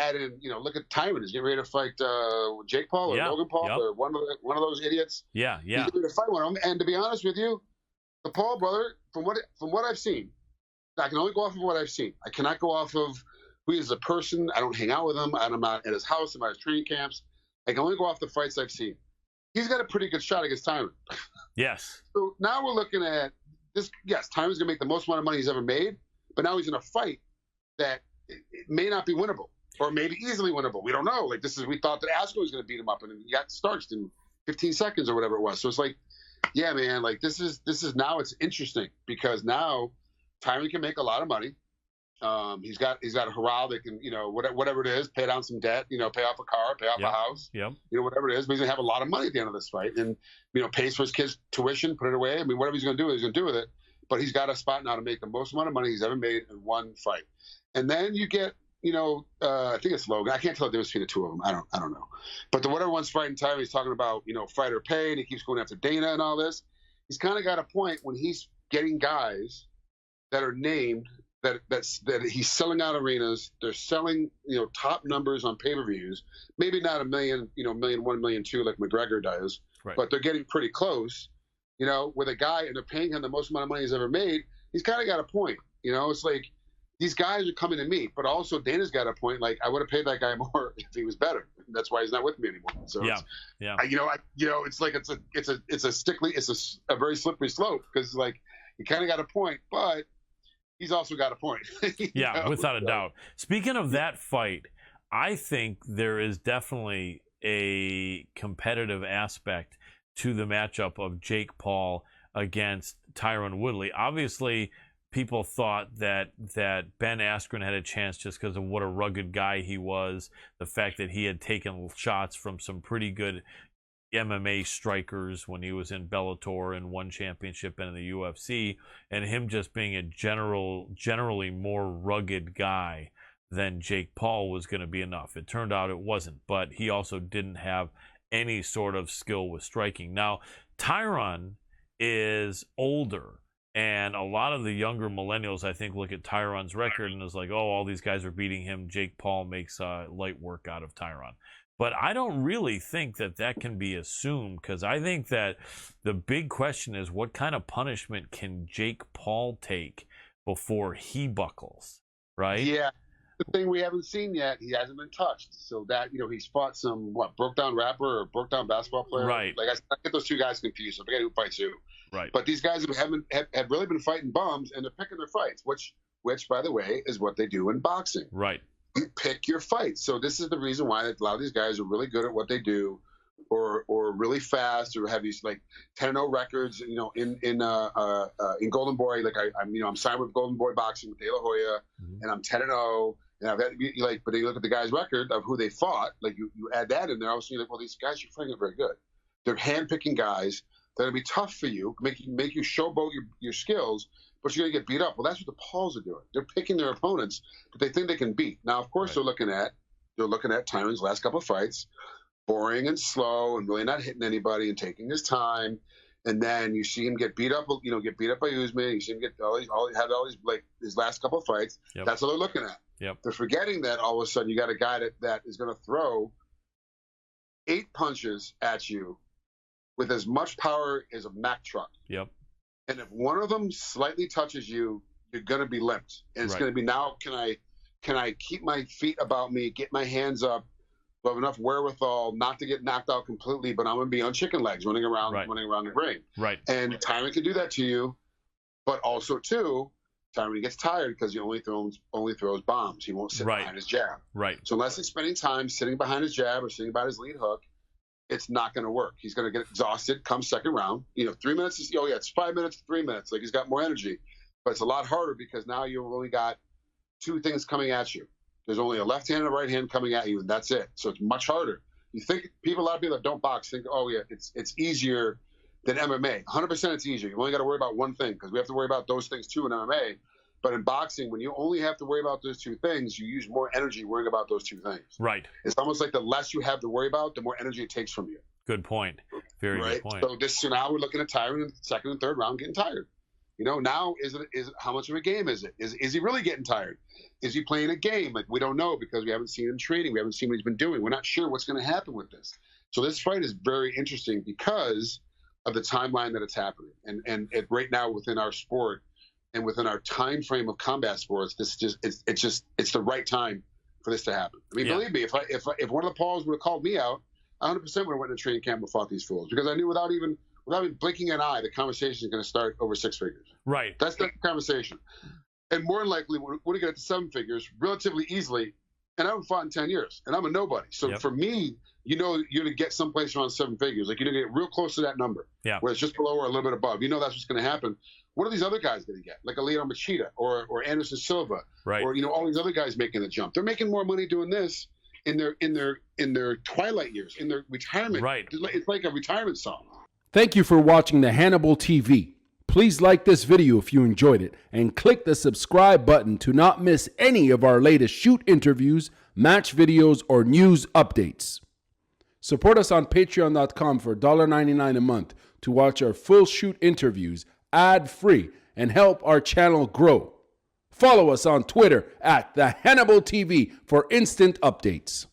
add in, look at Tyron. He's getting ready to fight Jake Paul or Logan Paul or one of those idiots. Yeah. He's getting ready to fight one of them. And to be honest with you, the Paul brother, from what I've seen, I can only go off of what I've seen. I cannot go off of who he is as a person. I don't hang out with him. I'm not at his house. I'm at his training camps. I can only go off the fights I've seen. He's got a pretty good shot against Tyron. Yes. So now we're looking at this. Yes, Tyron's going to make the most amount of money he's ever made, but now he's in a fight that it may not be winnable or maybe easily winnable. We don't know. Like, we thought that Askren was going to beat him up, and he got starched in 15 seconds or whatever it was. So it's like, yeah, man, like this is now it's interesting because now Tyron can make a lot of money. He's got a Haral that can, whatever it is, pay down some debt, pay off a car, pay off a house, whatever it is. But he's gonna have a lot of money at the end of this fight, and pays for his kids' tuition, put it away. I mean, whatever he's gonna do, he's gonna do with it. But he's got a spot now to make the most amount of money he's ever made in one fight. And then you get, I think it's Logan. I can't tell the difference between the two of them. I don't know. But the whatever one's fighting Tyron, he's talking about, fight or pay, and he keeps going after Dana and all this. He's kind of got a point when he's getting guys that are named. That he's selling out arenas. They're selling, top numbers on pay-per-views. Maybe not $1 million, $1.1 million, $1.2 million like McGregor does, but they're getting pretty close. With a guy and they're paying him the most amount of money he's ever made. He's kind of got a point. It's like these guys are coming to me, but also Dana's got a point. Like I would have paid that guy more if he was better. That's why he's not with me anymore. So it's like it's a very slippery slope because like you kind of got a point, but he's also got a point. Without a doubt. Speaking of that fight, I think there is definitely a competitive aspect to the matchup of Jake Paul against Tyron Woodley. Obviously, people thought that Ben Askren had a chance just because of what a rugged guy he was, the fact that he had taken shots from some pretty good MMA strikers when he was in Bellator and won championship and in the UFC, and him just being a generally more rugged guy than Jake Paul was going to be enough. It turned out it wasn't, but he also didn't have any sort of skill with striking. Now, Tyron is older, and a lot of the younger millennials, I think, look at Tyron's record and is like, oh, all these guys are beating him. Jake Paul makes light work out of Tyron. But I don't really think that can be assumed because I think that the big question is what kind of punishment can Jake Paul take before he buckles, right? Yeah. The thing we haven't seen yet, he hasn't been touched. So that, he's fought some, broke down rapper or broke down basketball player. Right. Like I get those two guys confused. I forget who fights who. Right. But these guys have really been fighting bums and they're picking their fights, which, by the way, is what they do in boxing. Right. You pick your fights. So this is the reason why a lot of these guys are really good at what they do, or really fast, or have these like 10-0 records. In Golden Boy, like I'm signed with Golden Boy Boxing with De La Hoya, and I'm 10-0. And I've got but you look at the guy's record of who they fought. Like you add that in there, also you're like, well, these guys you're fighting are very good. They're handpicking guys that are gonna be tough for you, make you showboat your skills. But you're going to get beat up. Well, that's what the Pauls are doing. They're picking their opponents that they think they can beat. Now, of course, they're looking at Tyron's last couple of fights, boring and slow and really not hitting anybody and taking his time. And then you see him get beat up, get beat up by Usman. You see him have all these like his last couple of fights. Yep. That's what they're looking at. Yep. They're forgetting that all of a sudden you got a guy that is going to throw 8 punches at you with as much power as a Mack truck. Yep. And if one of them slightly touches you, you're going to be limped. And it's going to be, now can I keep my feet about me, get my hands up, so I have enough wherewithal not to get knocked out completely, but I'm going to be on chicken legs running around the ring. Right. And Tyron can do that to you, but also, too, Tyron gets tired because he only throws bombs. He won't sit behind his jab. Right. So unless he's spending time sitting behind his jab or sitting behind his lead hook, it's not going to work. He's going to get exhausted come second round. 3 minutes is, it's 5 minutes to 3 minutes. Like he's got more energy, but it's a lot harder because now you've only got 2 things coming at you. There's only a left hand and a right hand coming at you, and that's it. So it's much harder. You think a lot of people that don't box think, it's easier than MMA. 100% it's easier. You only got to worry about one thing because we have to worry about those things too in MMA. But in boxing, when you only have to worry about those 2 things, you use more energy worrying about those 2 things. Right. It's almost like the less you have to worry about, the more energy it takes from you. Good point. Very good point. So now we're looking at Tyron in the second and third round getting tired. You know, now is how much of a game is it? Is he really getting tired? Is he playing a game? Like, we don't know because we haven't seen him training. We haven't seen what he's been doing. We're not sure what's going to happen with this. So this fight is very interesting because of the timeline that it's happening. And right now within our sport and within our time frame of combat sports, it's the right time for this to happen. I mean, believe me, if one of the Pauls would have called me out, 100% would have went to training camp and fought these fools, because I knew without even blinking an eye, the conversation is going to start over 6 figures. Right. That's the conversation. And more than likely, we're going to get to 7 figures relatively easily. And I haven't fought in 10 years, and I'm a nobody. So for me, you know, you're going to get someplace around 7 figures. Like, you're going to get real close to that number, where it's just below or a little bit above. You know that's what's going to happen. What are these other guys going to get? Like a Leo Machida or Anderson Silva, or, you know, all these other guys making the jump. They're making more money doing this in their twilight years, in their retirement. Right. It's like a retirement song. Thank you for watching the Hannibal TV. Please like this video if you enjoyed it, and click the subscribe button to not miss any of our latest shoot interviews, match videos, or news updates. Support us on patreon.com for $1.99 a month to watch our full shoot interviews ad-free and help our channel grow. Follow us on Twitter at the Hannibal TV for instant updates.